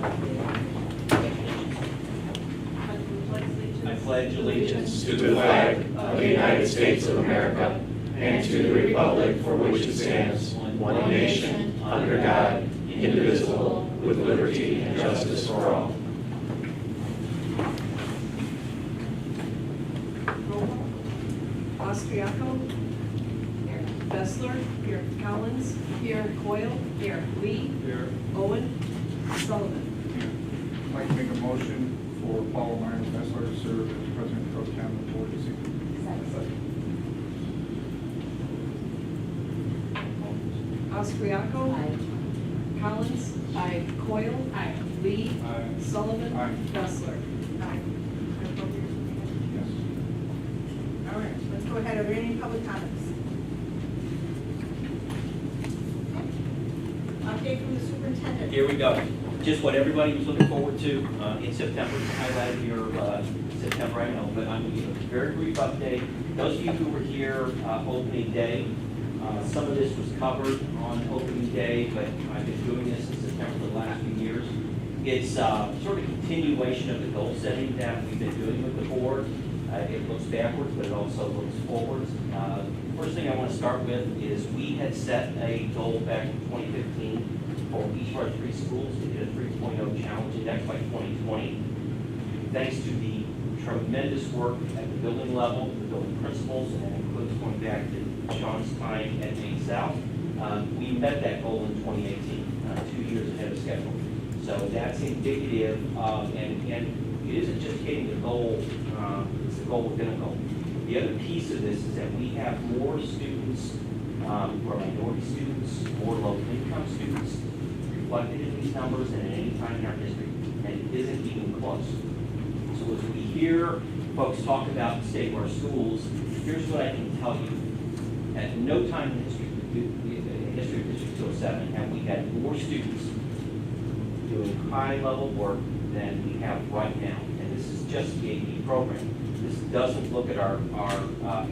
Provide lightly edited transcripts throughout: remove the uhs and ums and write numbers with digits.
I pledge allegiance to the flag of the United States of America and to the republic for which it stands, one nation, under God, indivisible, with liberty and justice for all. Austriaco. Here. Bessler. Here. Collins. Here. Coyle. Here. Lee. Here. Owen. Sullivan. I'd like to make a motion for Paul Myers Bessler to serve as President Pro Tem of the Board this evening. Austriaco. Collins. Aye. Coyle. Aye. Lee. Aye. Sullivan. Aye. Bessler. Aye. Yes. All right, let's go ahead. Are there any public comments? Update from the superintendent. Here we go. Just what everybody was looking forward to in September. Highlighted your September, I know, but I'm going to give a very brief update. Those of you who were here opening day, some of this was covered on opening day, but I've been doing this in September for the last few years. It's sort of a continuation of the goal setting that we've been doing with the board. It looks backwards, but it also looks forwards. First thing I want to start with is we had set a goal back in 2015 for each of our three schools to hit a 3.0 challenge index by 2020. Thanks to the tremendous work at the building level, the building principals, and that includes going back to Sean's time at Maine South, we met that goal in 2018, 2 years ahead of schedule. So that's indicative of, and it isn't just hitting the goal, it's the goal within a goal. The other piece of this is that we have more students who are minority students, more low-income students reflected in these numbers than at any time in our history, and it isn't even close. So as we hear folks talk about the state of our schools, here's what I can tell you. At no time in the history of District 207 have we had more students doing high-level work than we have right now. And this is just the AP program. This doesn't look at our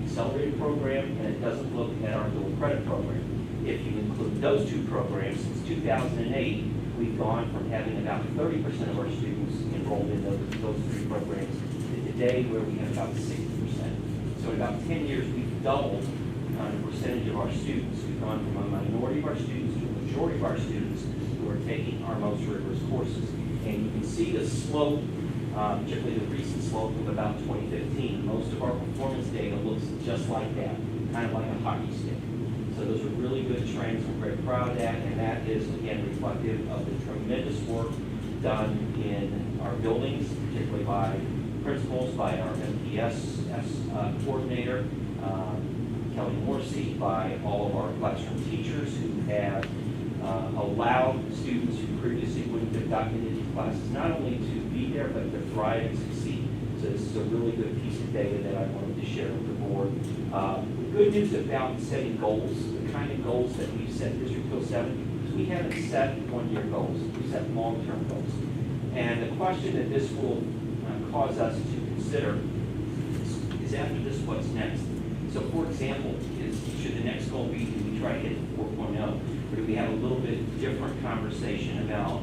accelerated program, and it doesn't look at our dual credit program. If you include those two programs, since 2008, we've gone from having about 30% of our students enrolled in those three programs to today where we have about 60%. So in about 10 years, we've doubled the percentage of our students. We've gone from a minority of our students to a majority of our students who are taking our most rigorous courses. And you can see the slope, particularly the recent slope of about 2015. Most of our performance data looks just like that, kind of like a hockey stick. So those are really good trends. We're very proud of that, and that is, again, reflective of the tremendous work done in our buildings, particularly by principals, by our MPS coordinator, Kelly Morsey, by all of our classroom teachers who have allowed students who previously wouldn't have gotten into these classes not only to be there, but to thrive and succeed. So this is a really good piece of data that I wanted to share with the board. The good news about setting goals, the kind of goals that we've set in District 207, is we haven't set one-year goals, we've set long-term goals. And the question that this will cause us to consider is after this, what's next? So for example, should the next goal be, do we try to hit 4.0? Or do we have a little bit different conversation about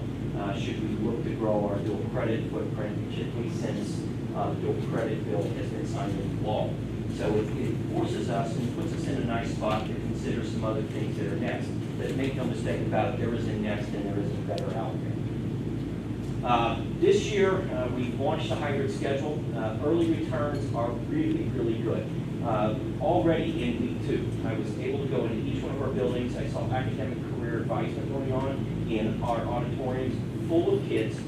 should we look to grow our dual credit footprint, particularly since the dual credit bill has been signed into law? So it forces us and puts us in a nice spot to consider some other things that are next. But make no mistake about it, there is a next and there is a better out there. This year, we launched a hybrid schedule. Early returns are really, really good. Already in week 2, I was able to go into each one of our buildings. I saw academic career advisement going on in our auditoriums, full of kids,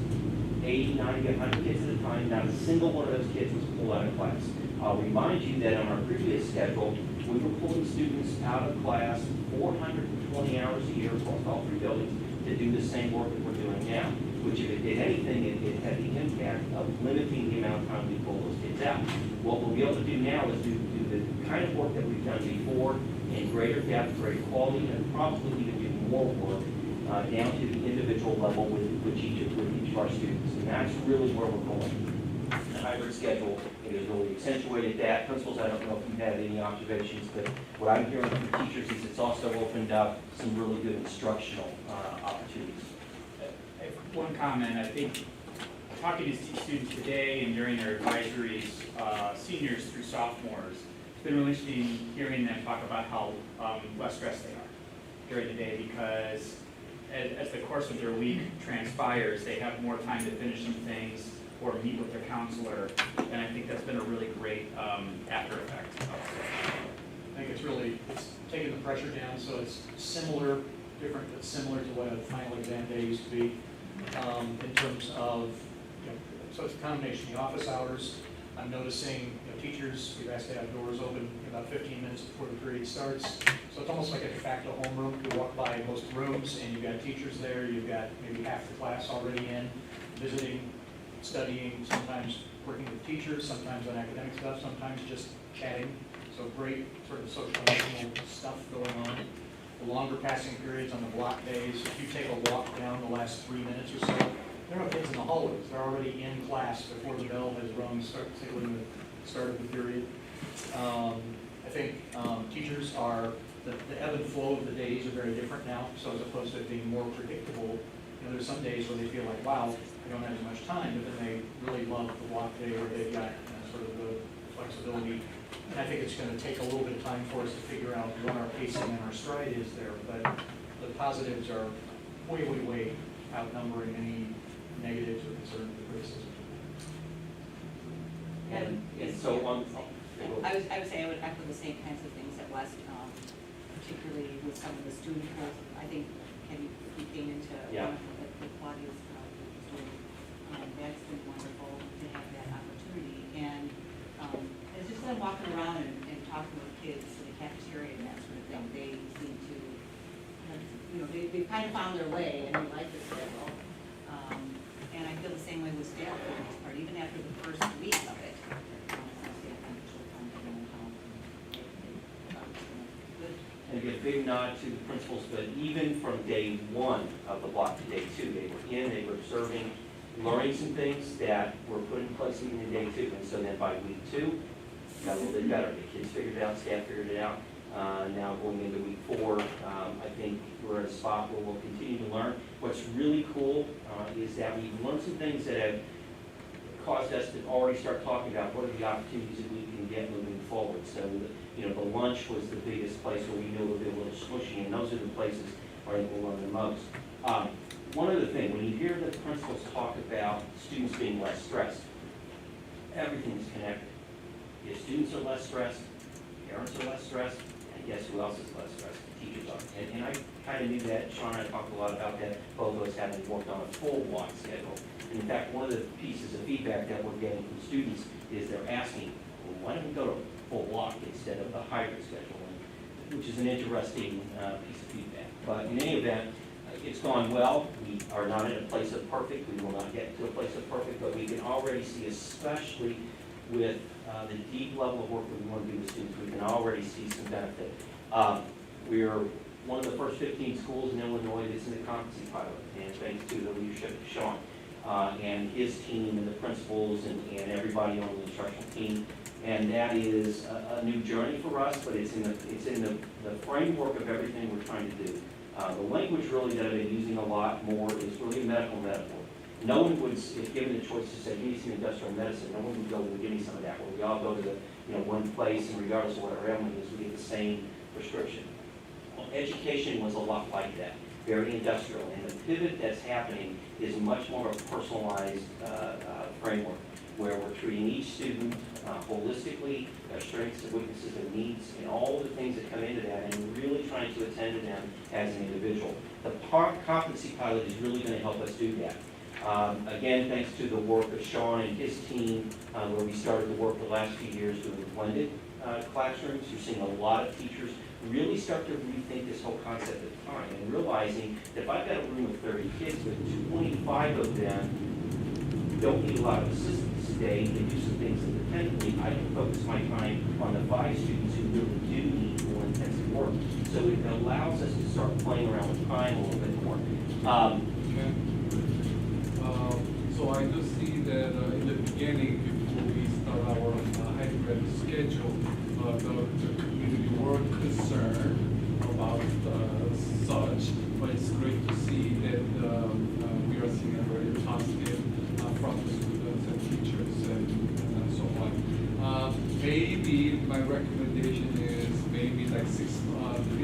80, 90, 100 kids at a time. Not a single one of those kids was pulled out of class. I'll remind you that on our previous schedule, we were pulling students out of class 420 hours a year across all 3 buildings to do the same work that we're doing now, which if it did anything, it had the impact of limiting the amount of time we pull those kids out. What we'll be able to do now is do the kind of work that we've done before in greater depth, greater quality, and probably even do more work down to the individual level with each of our students. And that's really where we're going. The hybrid schedule has really accentuated that. Principals, I don't know if you've had any observations, but what I'm hearing from teachers is it's also opened up some really good instructional opportunities. one comment, I think, talking to students today and during their advisories, seniors through sophomores, it's been really interesting hearing them talk about how less stressed they are during the day, because as the course of their week transpires, they have more time to finish some things or meet with their counselor, and I think that's been a really great after effect. I think it's taking the pressure down, so it's similar, different, but similar to what a final exam day used to be, in terms of, so it's a combination of the office hours. I'm noticing, teachers, we've asked to have doors open about 15 minutes before the period starts. So it's almost like a de facto homeroom. You walk by most rooms and you've got teachers there, you've got maybe half the class already in, visiting, studying, sometimes working with teachers, sometimes on academic stuff, sometimes just chatting. So great sort of social emotional stuff going on. The longer passing periods on the block days, if you take a walk down the last 3 minutes or so, there are no kids in the hallways. They're already in class before the bell has rung, signaling the start of the period. I think teachers are, the ebb and flow of the days are very different now. So as opposed to it being more predictable, there's some days where they feel like, wow, I don't have as much time, but then they really love the block day where they've got sort of the flexibility. And I think it's going to take a little bit of time for us to figure out what our pacing and our stride is there. But the positives are way, way, way outnumbering any negatives or concerns or criticism. And so on. I would say I would echo the same kinds of things that West, particularly with some of the student goals. I think Kenny came into Yeah. one of the Claudia's doing. That's been wonderful to have that opportunity. And it's just them walking around and talking with kids in the cafeteria and that sort of thing. They seem to, they've kind of found their way and they like the schedule. And I feel the same way with staff for the most part, even after the first week of it. And a big nod to the principals, but even from day one of the block to day two, they were in, they were observing, learning some things that were put in place even in day two. And so then by week two, it got a little bit better. The kids figured it out, staff figured it out. Now going into week 4, I think we're at a spot where we'll continue to learn. What's really cool is that we've learned some things that have caused us to already start talking about what are the opportunities that we can get moving forward. So, the lunch was the biggest place where we knew it would be a little smushy, and those are the places where I think we'll learn the most. One other thing, when you hear the principals talk about students being less stressed, everything's connected. If students are less stressed, parents are less stressed, and guess who else is less stressed? The teachers are. And I kind of knew that. Sean and I talked a lot about that, both of us having worked on a full block schedule. And in fact, one of the pieces of feedback that we're getting from students is they're asking, well, why don't we go to full block instead of the hybrid schedule, which is an interesting piece of feedback. But in any event, it's gone well. We are not in a place of perfect. We will not get to a place of perfect, but we can already see, especially with the deep level of work that we want to do with students, we can already see some benefit. We're one of the first 15 schools in Illinois that's in the competency pilot, and thanks to the leadership of Sean and his team and the principals and everybody on the instructional team. And that is a new journey for us, but it's in the framework of everything we're trying to do. The language really that I've been using a lot more is really a medical metaphor. No one would, if given the choice to say, give me some industrial medicine, no one would go, well, give me some of that. Where we all go to the one place, and regardless of what our ailment is, we get the same prescription. Well, education was a lot like that, very industrial. And the pivot that's happening is much more of a personalized framework, where we're treating each student holistically, their strengths and weaknesses and needs, and all the things that come into that, and really trying to attend to them as an individual. The competency pilot is really going to help us do that. Again, thanks to the work of Sean and his team, where we started the work the last few years doing blended classrooms. You're seeing a lot of teachers really start to rethink this whole concept of time and realizing that if I've got a room of 30 kids, with 25 of them don't need a lot of assistance today, they do some things independently, I can focus my time on the 5 students who really do need more intensive work. So it allows us to start playing around with time a little bit more. So I do see that in the beginning, before we start our hybrid schedule, the community were concerned about such, but it's great to see that we are seeing a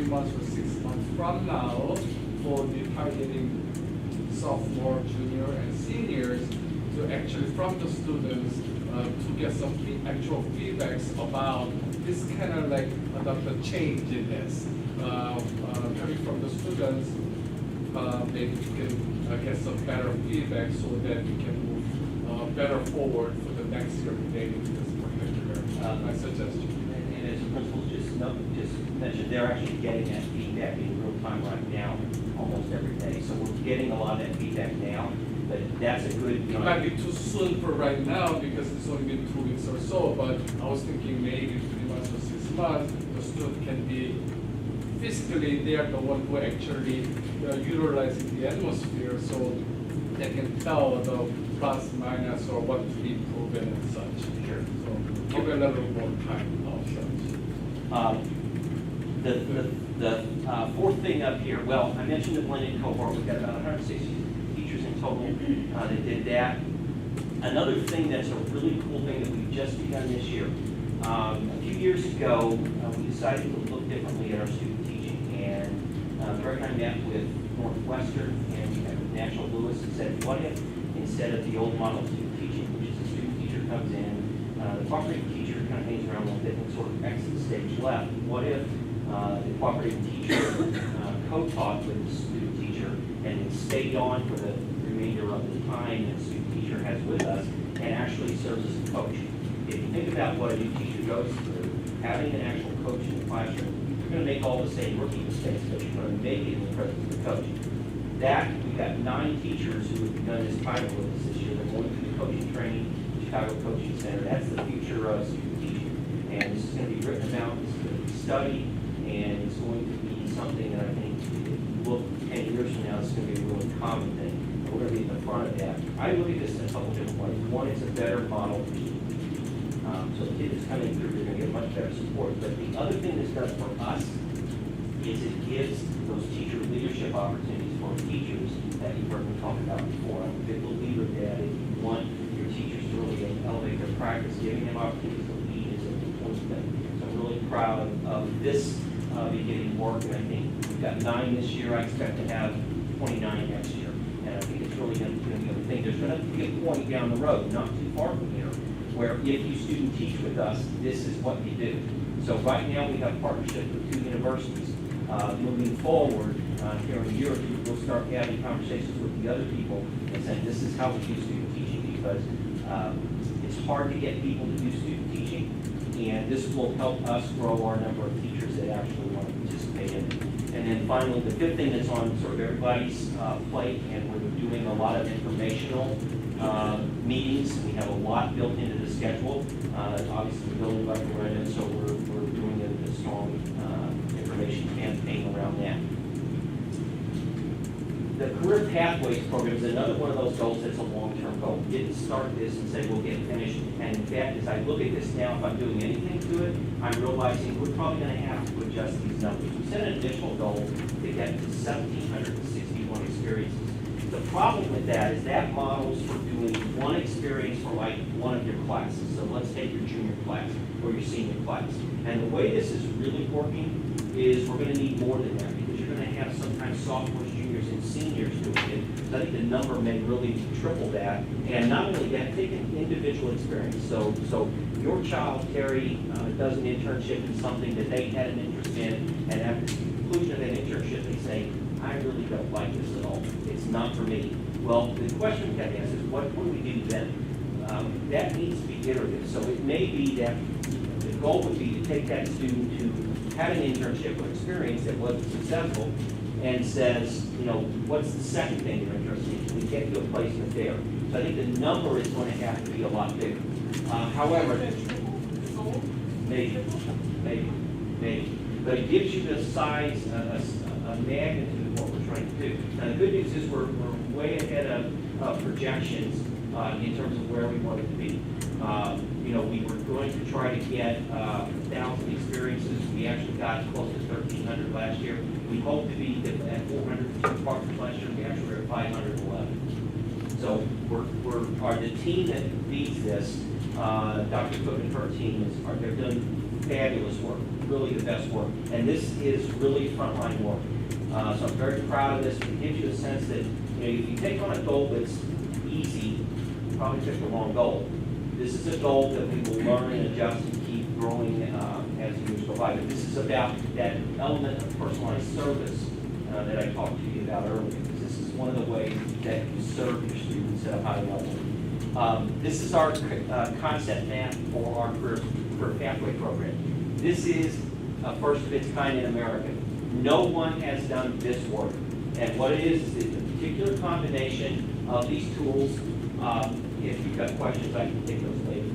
months or 6 months from now for the targeting sophomore, junior, and seniors to actually from the students to get some actual feedbacks about this kind of like the change in this. Coming from the students, maybe we can get some better feedback so that we can move better forward for the next year relating to this particular my suggestion. And as the principal just mentioned, they're actually getting that feedback in real time right now, almost every day. So we're getting a lot of that feedback now, but that's a good, It might be too soon for right now because it's only been 2 weeks or so, but I was thinking maybe 3 months or 6 months, the student can be physically they are the one who actually utilizing the atmosphere, so they can tell the plus, minus, or what to be proven and such. Sure. So give a little more time also. The fourth thing up here, well, I mentioned the blended cohort. We've got about 160 teachers in total that did that. Another thing that's a really cool thing that we've just begun this year. A few years ago, we decided to look differently at our student teaching, and Greg and I met with Northwestern and we met with National Lewis and said, what if instead of the old model of student teaching, which is the student teacher comes in, the cooperating teacher kind of hangs around a little bit and sort of exits stage left. What if the cooperating teacher co-taught with the student teacher and stayed on for the remainder of the time that the student teacher has with us and actually serves as a coach? If you think about what a new teacher goes through, having an actual coach in the classroom, you're going to make all the same rookie mistakes, but you're going to make it in the presence of the coach. That, we've got 9 teachers who have begun this pilot with us this year. They're going through the coaching training, Chicago Coaching Center. That's the future of student teaching. And this is going to be written about, this is going to be studied, and it's going to be something that I think, if you look 10 years from now, it's going to be a really common thing. We're going to be at the front of that. I look at this in a couple different ways. One, it's a better model for student teaching. So the kid that's coming through, they're going to get much better support. But the other thing this does for us is it gives those teacher leadership opportunities for teachers that you've heard me talk about before. I'm a big believer that if you want your teachers to really elevate their practice, giving them opportunities to lead is an important thing. So I'm really proud of this beginning work, and I think we've got 9 this year. I expect to have 29 next year. And I think it's really going to be a thing. There's going to be a point down the road, not too far from here, where if you student teach with us, this is what you do. So right now we have partnerships with 2 universities. Moving forward, here in a year or two, we'll start having conversations with the other people and saying this is how we do student teaching, because it's hard to get people to do student teaching, and this will help us grow our number of teachers that actually want to participate in it. And then finally, the 5th thing that's on sort of everybody's plate, and we're doing a lot of informational meetings. We have a lot built into the schedule. Obviously, the building budget we're in, so we're doing a strong information campaign around that. The Career Pathways Program is another one of those goals that's a long-term goal. We didn't start this and say we'll get finished. And in fact, as I look at this now, if I'm doing anything to it, I'm realizing we're probably going to have to adjust these numbers. We set an initial goal to get to 1,761 experiences. The problem with that is that models for doing one experience for like one of your classes. So let's take your junior class or your senior class. And the way this is really working is we're going to need more than that, because you're going to have sometimes sophomores, juniors, and seniors doing it. So I think the number may really triple that. And not only that, take an individual experience. So your child, Terry, does an internship in something that they had an interest in, and at the conclusion of that internship, they say, I really don't like this at all. It's not for me. Well, the question we have to ask is, what do we do then? That needs to be iterative. So it may be that the goal would be to take that student who had an internship or experience that wasn't successful and says, you know, what's the second thing you're interested in? Can we get you a placement there? So I think the number is going to have to be a lot bigger. However, maybe. But it gives you the size, a magnitude of what we're trying to do. Now, the good news is we're way ahead of projections in terms of where we want it to be. You know, we were going to try to get 1,000 experiences. We actually got close to 1,300 last year. We hope to be at 402 partners last year. We actually were at 511. So the team that leads this, Dr. Cook and her team, they're doing fabulous work, really the best work. And this is really frontline work. So I'm very proud of this. It gives you a sense that, if you take on a goal that's easy, you probably picked the wrong goal. This is a goal that we will learn and adjust and keep growing as years go by. But this is about that element of personalized service that I talked to you about earlier. This is one of the ways that you serve your students at a high level. This is our concept map for our career pathway program. This is a first of its kind in America. No one has done this work. And what it is the particular combination of these tools. If you've got questions, I can take those later.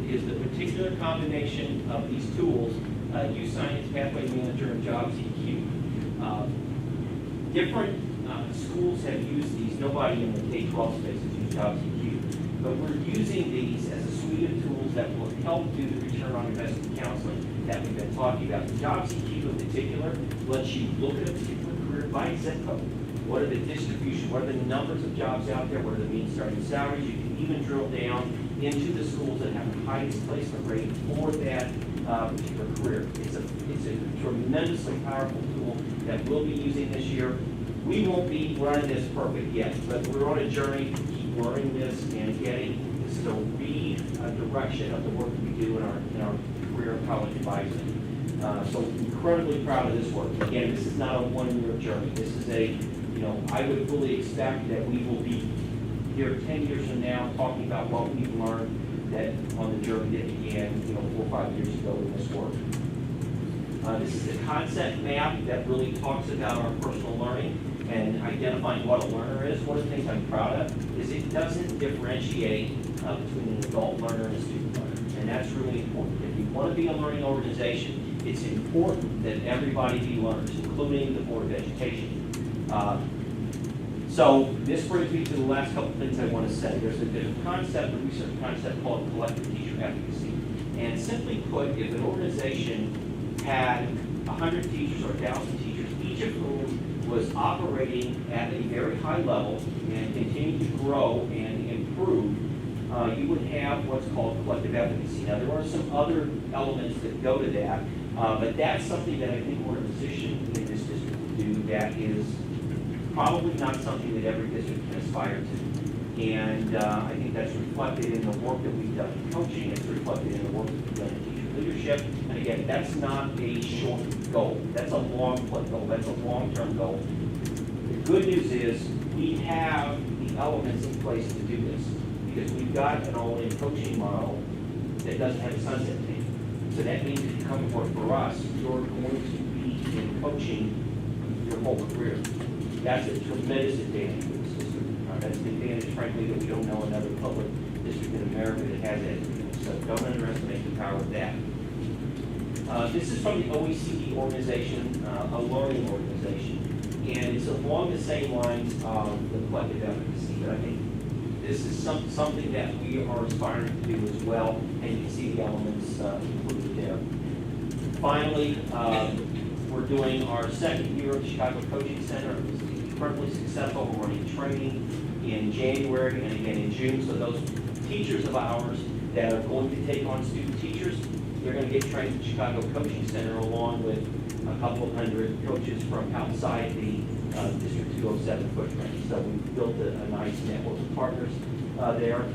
Is the particular combination of these tools, Youth Science Pathway Manager and Jobs EQ. Different schools have used these. Nobody in the K-12 space has used Jobs EQ. But we're using these as a suite of tools that will help do the return on investment counseling that we've been talking about. The Jobs EQ in particular lets you look at a particular career by zip code. What are the distribution? What are the numbers of jobs out there? What are the mean starting salaries? You can even drill down into the schools that have the highest placement rate for that particular career. It's a tremendously powerful tool that we'll be using this year. We won't be running this perfect yet, but we're on a journey to keep learning this and getting this is a redirection of the work that we do in our career and college advising. So incredibly proud of this work. Again, this is not a one-year journey. This is I would fully expect that we will be here 10 years from now talking about what we've learned that on the journey that began 4 or 5 years ago in this work. This is a concept map that really talks about our personal learning and identifying what a learner is. One of the things I'm proud of is it doesn't differentiate between an adult learner and a student learner, and that's really important. If you want to be a learning organization, it's important that everybody be learners, including the Board of Education. So this brings me to the last couple of things I want to say. There's a concept, a research concept called collective teacher efficacy. And simply put, if an organization had 100 teachers or 1,000 teachers, each of whom was operating at a very high level and continuing to grow and improve, you would have what's called collective efficacy. Now, there are some other elements that go to that, but that's something that I think we're in a position in this district to do that is probably not something that every district can aspire to. And I think that's reflected in the work that we've done in coaching. It's reflected in the work that we've done in teacher leadership. And again, that's not a short goal. That's a long-term goal. That's a long-term goal. The good news is we have the elements in place to do this because we've got an all-in coaching model that doesn't have a sunset date. So that means if you come to work for us, you're going to be in coaching your whole career. That's a tremendous advantage for this district. That's an advantage, frankly, that we don't know another public district in America that has that. So don't underestimate the power of that. This is from the OECD organization, a learning organization. And it's along the same lines of the collective efficacy. But I think this is something that we are aspiring to do as well. And you can see the elements included there. Finally, we're doing our second year of Chicago Coaching Center. It was incredibly successful. We're running training in January and again in June. So those teachers of ours that are going to take on student teachers, they're going to get trained at Chicago Coaching Center along with a couple of hundred coaches from outside the District 207 footprint. So we've built a nice network of partners there.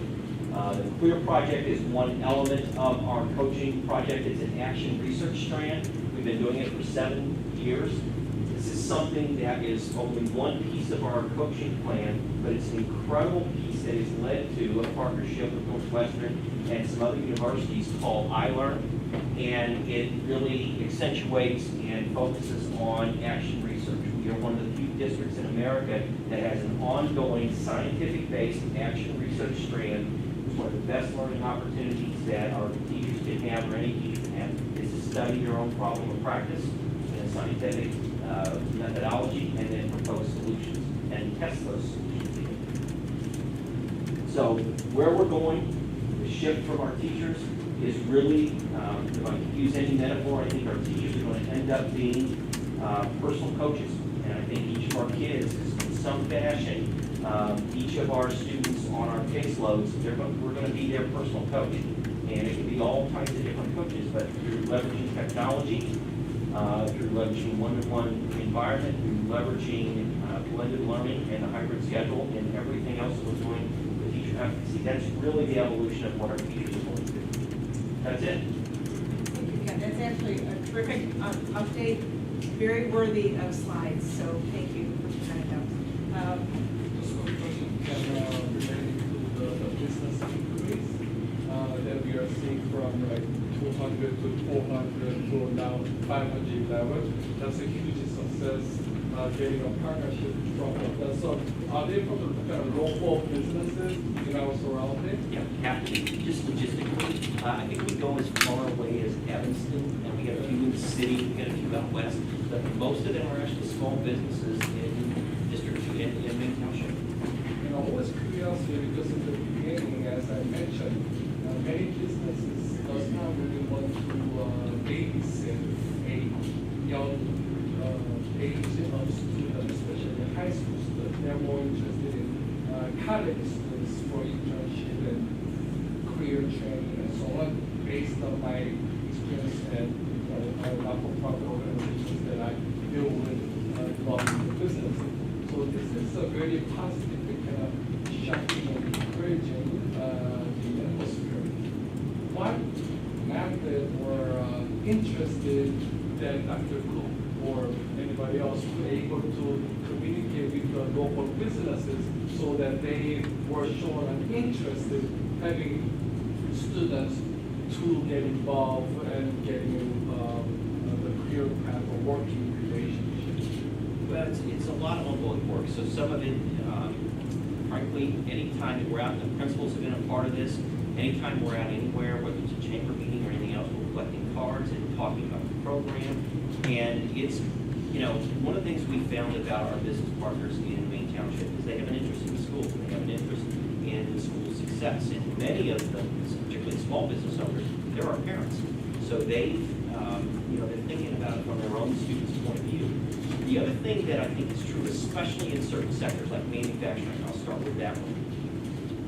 The CLEAR project is one element of our coaching project. It's an action research strand. We've been doing it for 7 years. This is something that is only one piece of our coaching plan, but it's an incredible piece that has led to a partnership with Northwestern and some other universities called iLearn. And it really accentuates and focuses on action research. We are one of the few districts in America that has an ongoing scientific-based action research strand. It's one of the best learning opportunities that our teachers can have, or any teacher can have, is to study your own problem of practice in a scientific methodology and then propose solutions and test those solutions. So where we're going, the shift from our teachers is really, if I could use any metaphor, I think our teachers are going to end up being personal coaches. And I think each of our kids is in some fashion, each of our students on our caseloads, we're going to be their personal coach. and it can be all types of different coaches, but you're leveraging technology, you're leveraging one-to-one environment, you're leveraging blended learning and a hybrid schedule, and everything else that we're doing with teacher advocacy. That's really the evolution of what our teachers are going to do. That's it. Thank you, Ken. That's actually a terrific update, very worthy of slides, so thank you for presenting those. Just one question, Ken, relating to the business increase that we are seeing from like 200 to 400 to now 511. That's a huge success, getting a partnership from them. So are they from the kind of local businesses in our surrounding? Yeah, have to be, just logistically. I think we go as far away as Evanston, and we have a few in the city, we got a few out west, but most of them are actually small businesses in District 2, in Main Township. You know, always curiosity, because in the beginning, as I mentioned, many businesses does not really want to babysit a young age of student, especially high school students. They're more interested in college students for internship and career training and so on, based on my experience at not-for-profit organizations that I deal with involved in the business. So this is a very positive, kind of shocking and encouraging the atmosphere. What method or interested that Dr. Cook or anybody else were able to communicate with the local businesses so that they were shown an interest in having students to get involved and getting the career path or working relationship? Well, it's a lot of ongoing work, so some of it, frankly, anytime that we're out, the principals have been a part of this, anytime we're out anywhere, whether it's a chamber meeting or anything else, we're collecting cards and talking about the program, and it's, one of the things we found about our business partners in Main Township is they have an interest in the school, they have an interest in the school's success, and many of them, particularly small business owners, they're our parents, so they're thinking about it from their own students' point of view. The other thing that I think is true, especially in certain sectors like manufacturing, I'll start with that one.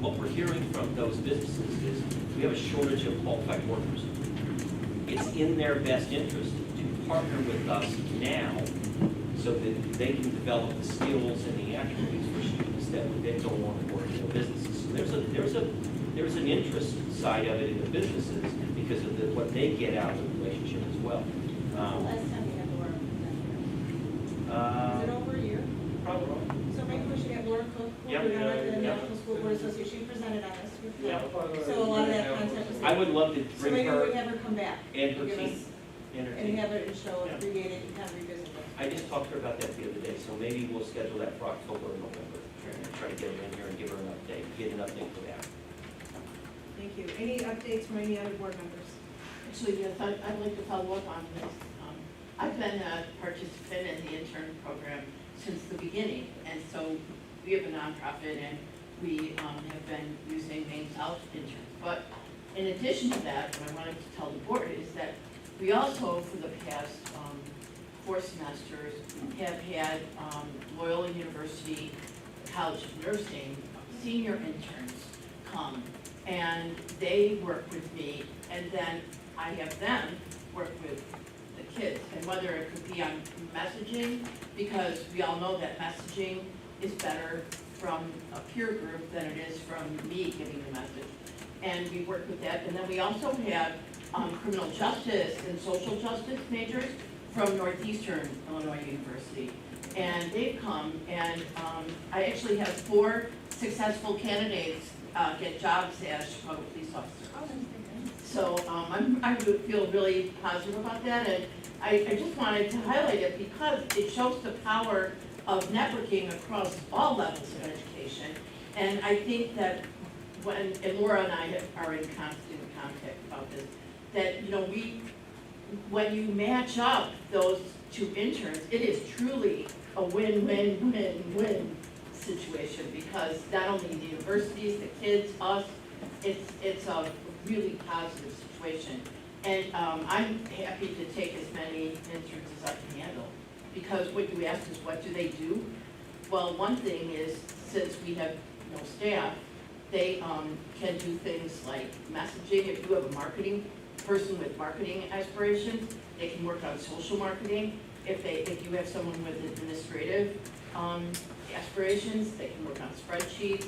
What we're hearing from those businesses is we have a shortage of qualified workers. It's in their best interest to partner with us now so that they can develop the skills and the attributes for students that would then go on and work in their businesses. So there's an interest side of it in the businesses because of what they get out of the relationship as well. Last time we had Laura present here. Is it over a year? Probably. So maybe we should have Laura Cook, who Yep. we got at the Yep. National School Board Association, she presented on this before. Yep. So a lot of that content was. I would love to So bring maybe we her have her come back. and her give team. us- And entertain. have it show Yeah. abbreviated and kind of revisit it. I just talked to her about that the other day, so maybe we'll schedule that for October or November. Try to get her in here and give her an update, get an update for that. Thank you. Any updates from any other board members? Actually, yes, I'd like to follow up on this. I've been a participant in the intern program since the beginning, and so we have a nonprofit, and we have been using Maine South interns. But in addition to that, what I wanted to tell the board is that we also, for the past 4 semesters, have had Loyola University College of Nursing senior interns come, and they work with me, and then I have them work with the kids, and whether it could be on messaging, because we all know that messaging is better from a peer group than it is from me giving the message. And we work with that, and then we also have criminal justice and social justice majors from Northeastern Illinois University. And they've come, and I actually have 4 successful candidates get jobs as Chicago police officers. So I would feel really positive about that, and I just wanted to highlight it because it shows the power of networking across all levels of education. And I think that and Laura and I are in constant contact about this, that, when you match up those 2 interns, it is truly a win-win-win-win situation, because not only the universities, the kids, us, it's a really positive situation. And I'm happy to take as many interns as I can handle, because what you asked is what do they do? Well, one thing is, since we have no staff, They can do things like messaging. If you have a marketing person with marketing aspirations, they can work on social marketing. If you have someone with administrative aspirations, they can work on spreadsheets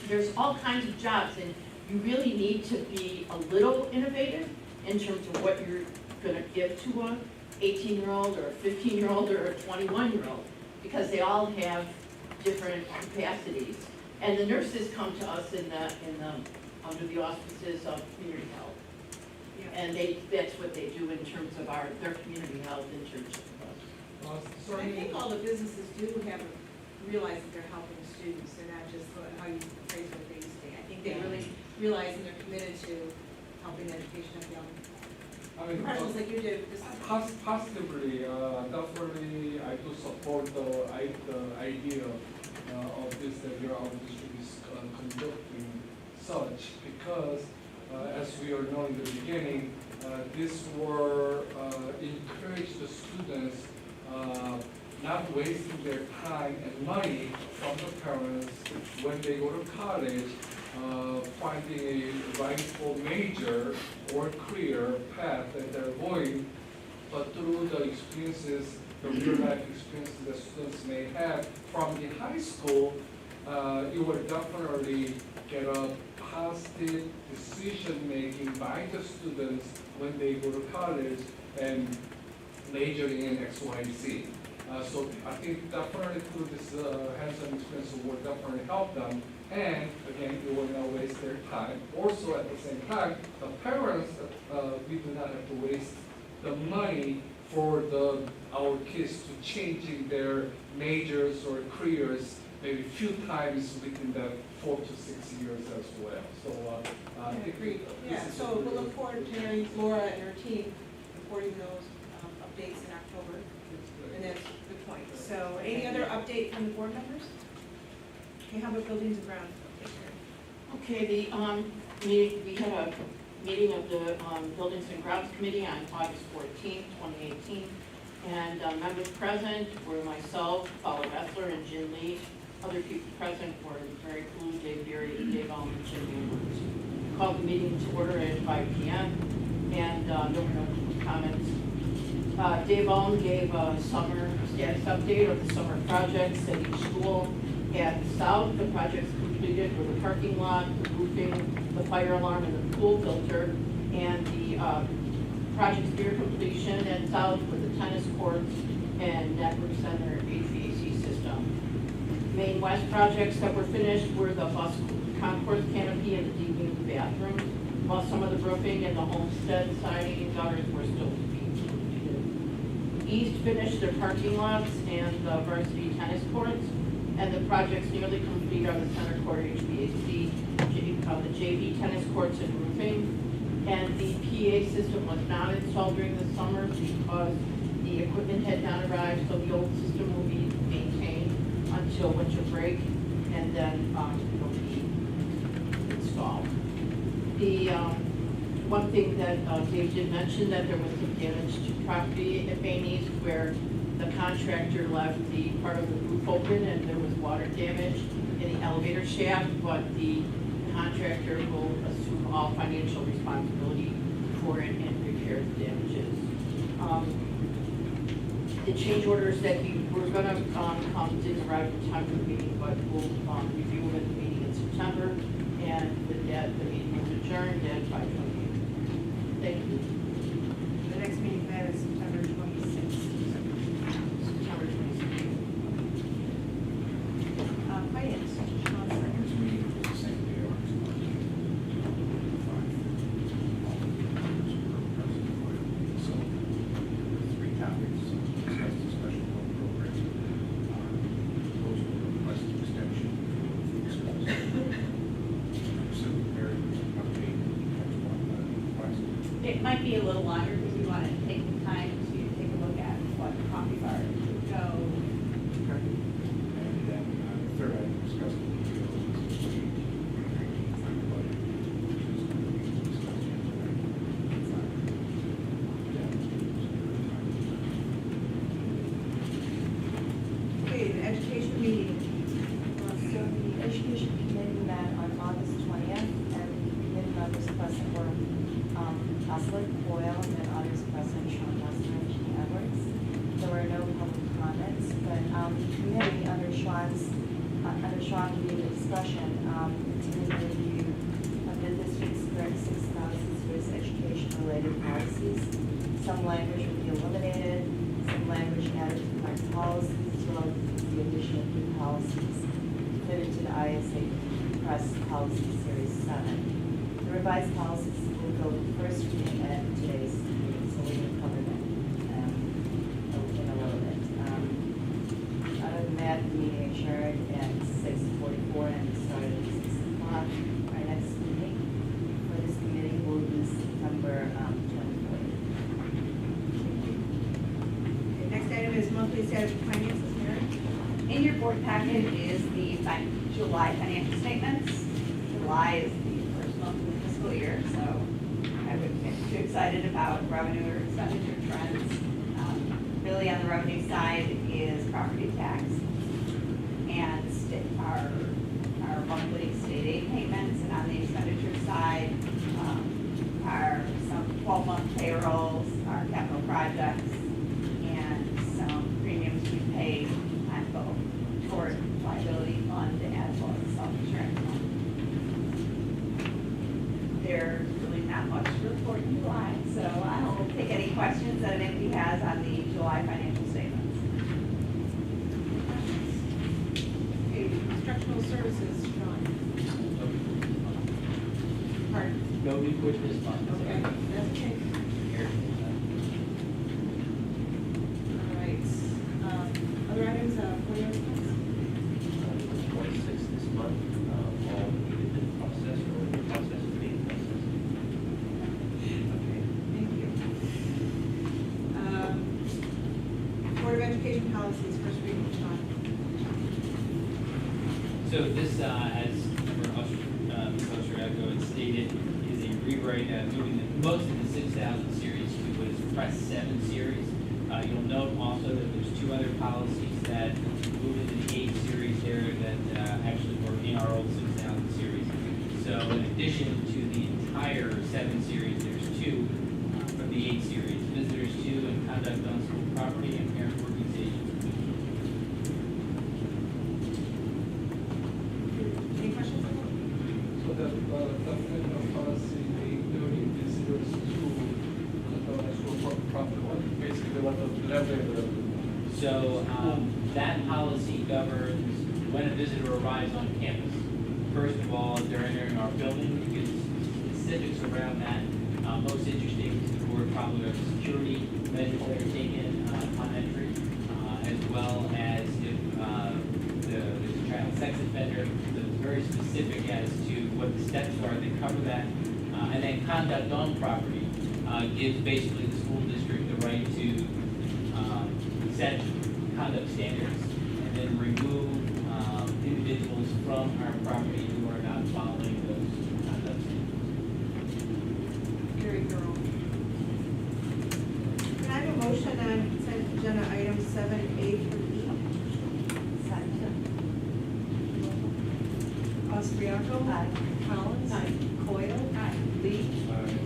there's all kinds of jobs, and you really need to be a little innovative in terms of what you're gonna give to a 18-year-old or a 15-year-old or a 21-year-old, because they all have different capacities. And the nurses come to us under the auspices of community health. And that's what they do in terms of their community health internship with us. And I think all the businesses do realize that they're helping students, they're not just how you phrase what they say. I think they really realize and they're committed to helping the education of young I mean, professionals like you do. Possibly, definitely, I do support the idea of this, that our district is conducting such, because as we are knowing in the beginning, this will encourage the students not wasting their time and money from the parents when they go to college, finding a rightful major or career path that they're going, but through the experiences, the real life experiences that students may have from the high school, you will definitely get a positive decision making by the students when they go to college and majoring in X, Y, Z. So I think definitely through this hands-on experience will definitely help them. And again, you will not waste their time. Also at the same time, the parents, we do not have to waste the money for our kids to changing their majors or careers maybe a few times within that 4 to 6 years as well. So I think Yeah, so we'll look forward to hearing Laura and her team reporting those updates in October, and that's the point. So any other update from the board members? Okay, how about buildings and grounds? Okay, we had a meeting of the Buildings and Grounds Committee on August 14th, 2018. And members present were myself, Paula Bessler, and Jin Lee. Other people present were Mary Clue, Dave Beery, Dave Allen, and Jim Edwards. Called the meeting to order at 5 p.m. and there were no comments. Dave Allen gave a summer status update of the summer projects at each school. At South, the projects completed were the parking lot, the roofing, the fire alarm, and the pool filter. And the projects near completion at South were the tennis courts and network center HVAC system. Main West projects that were finished were the bus concourse canopy and the deepening of the bathrooms, while some of the roofing and the homestead siding and gutters were still to be completed. East finished their parking lots and the varsity tennis courts, and the projects nearly complete are the center court HVAC, the JV tennis courts and roofing. And the PA system was not installed during the summer because the equipment had not arrived, so the old system will be maintained until winter break, and then it'll be installed. The one thing that Dave did mention, that there was some damage to property at Bainey's where the contractor left the part of the roof open and there was water damage in the elevator shaft, but the contractor will assume all financial responsibility for it and repair the damages. The change orders that we were gonna come didn't arrive in time for the meeting, but we'll review them at the meeting in September. And with that, the meeting was adjourned at 5:28. Thank you. The next meeting plan is September 26th. September 26th. Finance. Sean Sargent. Next meeting is the same day, August 14th. So, 3 topics, discuss the special loan program, proposal to request extension for food service. Pacific American update, that's one request. It might be a little longer because we want to take the time to take a look at what coffee bars would go. And then the third item, discuss the details of the 2019 final budget, which is going to be discussed Okay, the education meeting. So the education committee strong reading discussion. Today we review the district's current 6,000 series education-related policies. Some language will be eliminated, some language added to current policies, as well as the addition of new policies fitted to the ISA Press Policy Series 7. The revised policies will go to first reading at today's meeting, so we will cover that in a little bit. Other than that, the meeting adjourned at 6:44 and started at 6 o'clock. Our next meeting for this committee will be September 24th. Okay, next item is monthly status of finances, Mary. In your board packet is the July financial statements. July is the first month of the fiscal year, so I wouldn't get too excited about revenue or expenditure trends. Really on the revenue side is property tax and our monthly state aid payments, and on the expenditure side are some 12-month payrolls, our capital projects, and some premiums we pay on both toward liability fund as well as self-insurance fund. There's really not much to report in July, so I will take any questions that anybody has on the July financial statements. Okay, instructional services, Sean. Pardon? No report this month. Okay, that's okay. Here. All right. Other items, for your response? 26 this month, all needed to process or the process of being processed. Okay, thank you. Board of Education policies, first reading, Sean. So this, as Ms. Ostraco had stated, is a rewrite, moving most of the 6,000 series to what is Press 7 series. You'll note also that there's two other policies that move into the 8 series there that actually were in our old 6,000 series. So in addition to the entire 7 series, there's two from the 8 series. Visitors 2 and conduct on school property and parent organizations. Any questions? So that definition policy including visitors to profit, basically what the level. So that policy governs when a visitor arrives on campus. First of all, they're entering our building, it gives specifics around that. Most interesting to the board probably are the security measures that are taken upon entry, as well as if there's a child sex offender. So it's very specific as to what the steps are that cover that. And then conduct on property gives basically the school district the right to set conduct standards and then remove individuals from our property who are not following those conduct standards. Very thorough. Can I have a motion on consent agenda items 7A through E? Austriaco? Aye. Collins? Aye. Coyle? Aye. Lee?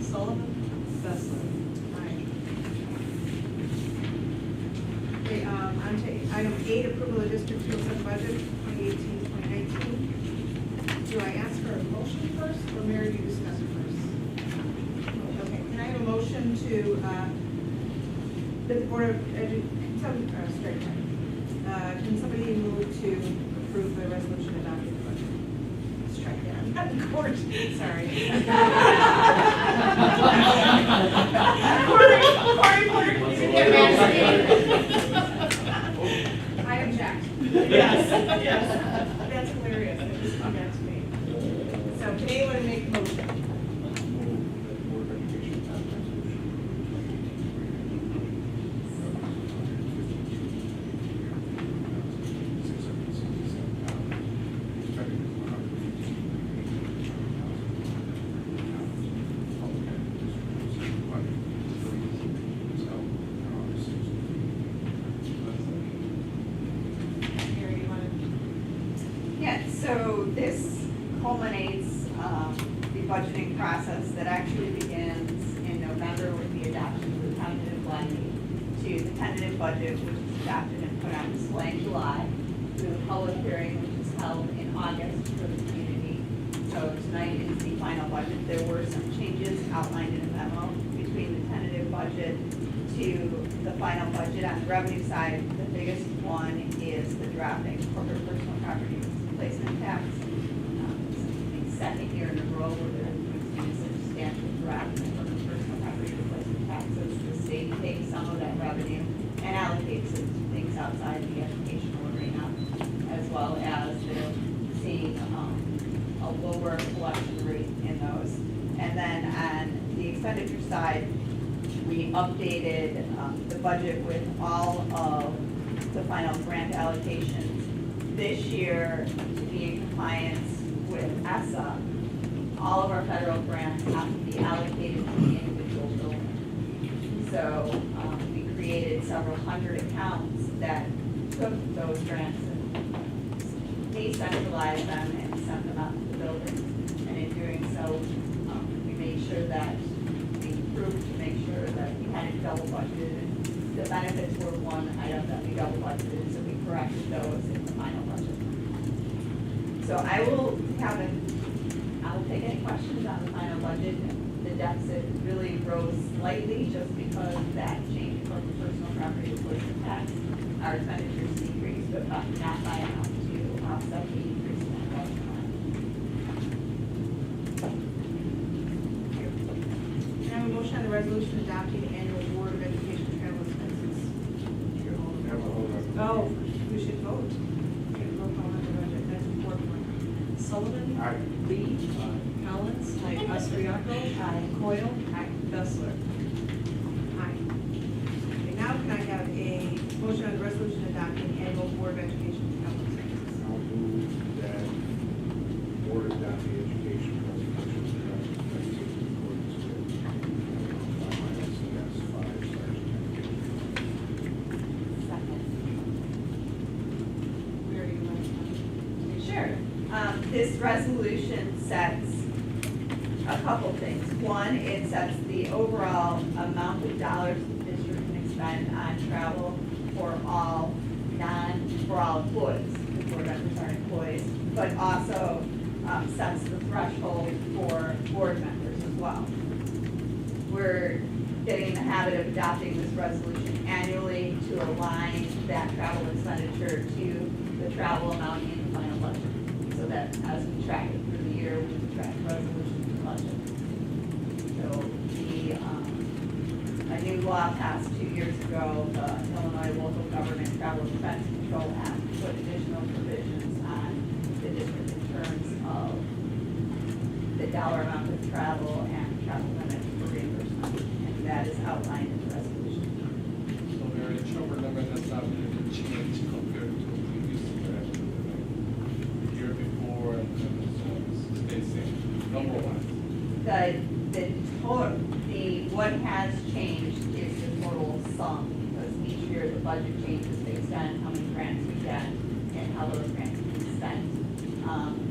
Sullivan? Bessler? Aye. Okay, on to item 8, approval of District 207 budget 2018-2019. Do I ask for a motion first, or Mary, do you discuss it first? Okay, can I have a motion to, that the Board of can somebody move to approve the resolution adopting the budget? Strike that, I'm not in court, sorry. Corey, you get mad. I object. Yes, yes, that's hilarious, that just came back to me. So can anyone make a motion? Board of Education pass Mary, do you want to? Yeah, so this culminates the budgeting process that actually begins in November with the adoption of the tentative lending to the tentative budget, which is adopted and put on display in July, through the public hearing, which is held in August. August for the community. So tonight is the final budget. There were some changes outlined in a memo between the tentative budget to the final budget. On the revenue side, the biggest one is the dropping corporate personal property replacement tax. It's the second year in a row where there's been a substantial drop in the corporate personal property replacement taxes. The state takes some of that revenue and allocates it to things outside the educational arena, as well as they're seeing a lower collection rate in those. And then on the expenditure side, we updated the budget with all of the final grant allocations. This year, to be in compliance with ESSA, all of our federal grants have to be allocated to the individual building. So we created several hundred accounts that took those grants and decentralized them and sent them out to the buildings. And in doing so, we made sure that we proved to make sure that we hadn't double budgeted. The benefits were one item that we double budgeted, so we corrected those in the final budget. So I will take any questions on the final budget. The deficit really rose slightly just because of that change from personal property replacement tax. Our expenditures decreased, but not by enough to offset the increase in that budget line. Can I have a motion on the resolution adopting the annual Board of Education travel expenses? Have a hold on. Oh, we should vote. Okay, roll call on the budget, that's the fourth one. Sullivan? Aye. Lee? Collins? Austriaco? Coyle? Bessler? Aye. Okay, now can I have a motion on the resolution adopting annual Board of Education travel expenses? I'll move that Board adopt the education resolution for expenses in accordance with ICS 5/19. Second. We already went. Sure. This resolution sets a couple things. One, it sets the overall amount of dollars the district can expend on travel for all employees, the board members are employees, but also sets the threshold for board members as well. We're getting in the habit of adopting this resolution annually to align that travel expenditure to the travel amount in the final budget, so that as we track it through the year, we can track resolution to the budget. So a new law passed 2 years ago, the Illinois Local Government Travel Expense Control Act, put additional provisions on the district in terms of the dollar amount of travel and travel limit for reimbursement, and that is outlined in the resolution. So there is travel limit has not been changed compared to previous year, the year before, and then it's the same, number one. What has changed is the total sum, because each year the budget changes based on how many grants we get and how those grants can be spent.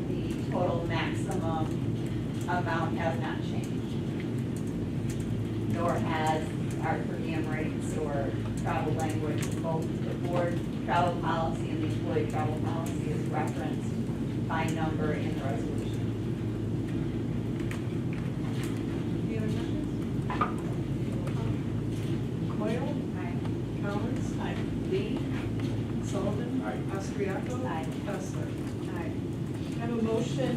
The total maximum amount has not changed, nor has our per diem rates or travel language. Both the board travel policy and the employee travel policy is referenced by number in the resolution. Any other questions? Coyle? Collins? Lee? Sullivan? Aye. Austriaco? Aye. Bessler? Aye. I have a motion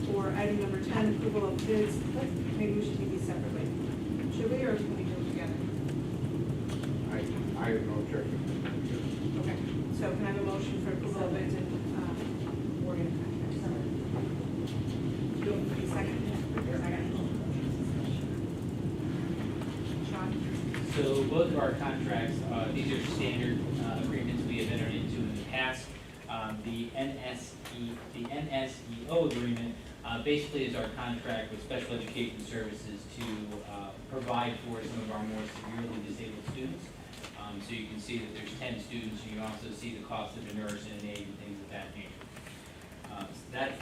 for item number 10, approval of bids. Maybe we should take these separately. Should we, or can we do them together? I have no objection. Okay. So can I have a motion for approval of bids and awarding contracts? Do it, second? Second. Sean? So both of our contracts, these are standard agreements we have entered into in the past. The NSEO agreement basically is our contract with special education services to provide for some of our more severely disabled students. So you can see that there's 10 students, and you also see the cost of a nurse and an aide and things of that nature. So that